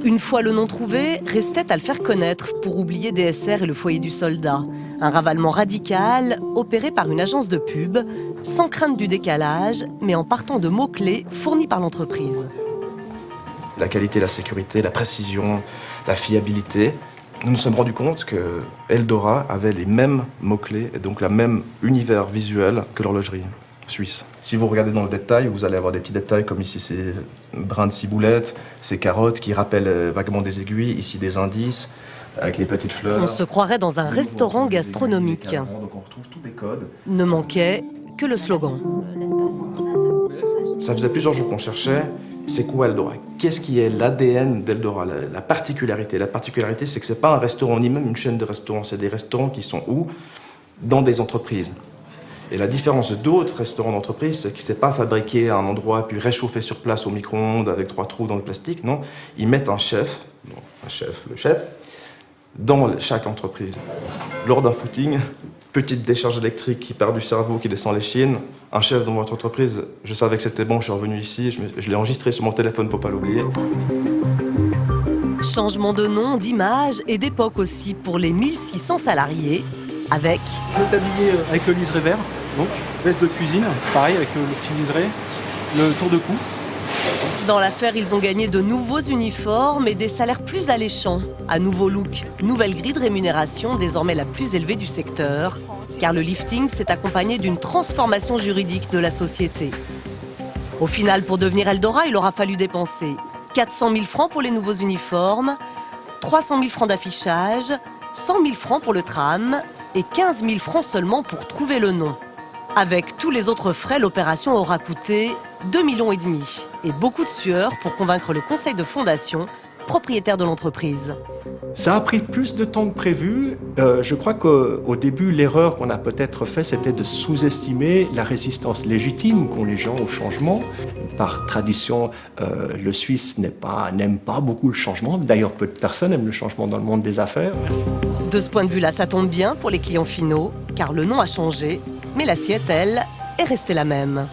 Une fois le nom trouvé, restait à le faire connaître pour oublier DSR et le foyer du soldat. Un ravalement radical, opéré par une agence de pub, sans crainte du décalage, mais en partant de mots-clés fournis par l'entreprise. La qualité, la sécurité, la précision, la fiabilité. Nous nous sommes rendus compte que Eldora avait les mêmes mots-clés et donc le même univers visuel que l'horlogerie suisse. Si vous regardez dans le détail, vous allez avoir des petits détails comme ici ces brins de ciboulette, ces carottes qui rappellent vaguement des aiguilles, ici des indices avec les petites fleurs. On se croirait dans un restaurant gastronomique. Donc on retrouve tous les codes. Ne manquait que le slogan. Ça faisait plusieurs jours qu'on cherchait. C'est quoi Eldora? Qu'est-ce qui est l'ADN d'Eldora? La particularité. La particularité, c'est que c'est pas un restaurant ni même une chaîne de restaurants. C'est des restaurants qui sont où? Dans des entreprises. Et la différence d'autres restaurants d'entreprise, c'est que c'est pas fabriqué à un endroit puis réchauffé sur place au micro-ondes avec 3 trous dans le plastique. Non, ils mettent le chef, dans chaque entreprise. Lors d'un footing, petite décharge électrique qui part du cerveau, qui descend les chines, un chef dans votre entreprise, je savais que c'était bon, je suis revenu ici, je l'ai enregistré sur mon téléphone pour pas l'oublier. Changement de nom, d'image et d'époque aussi pour les 1600 salariés, avec Le tablier avec le liseré vert, donc veste de cuisine, pareil avec le petit liseré, le tour de cou. dans l'affaire, ils ont gagné de nouveaux uniformes et des salaires plus alléchants. Un nouveau look, nouvelle grille de rémunération, désormais la plus élevée du secteur, car le lifting s'est accompagné d'une transformation juridique de la société. Au final, pour devenir Eldora, il aura fallu dépenser 400 000 francs pour les nouveaux uniformes, 300 000 francs d'affichage, 100 000 francs pour le tram et 15 000 francs seulement pour trouver le nom. Avec tous les autres frais, l'opération aura coûté 2,5 millions et beaucoup de sueur pour convaincre le conseil de fondation, propriétaire de l'entreprise. Ça a pris plus de temps que prévu. Je crois qu'au début, l'erreur qu'on a peut-être fait, c'était de sous-estimer la résistance légitime qu'ont les gens au changement. Par tradition, le Suisse n'aime pas beaucoup le changement. D'ailleurs, peu de personnes aiment le changement dans le monde des affaires. De ce point de vue-là, ça tombe bien pour les clients finaux, car le nom a changé, mais l'assiette, elle, est restée la même.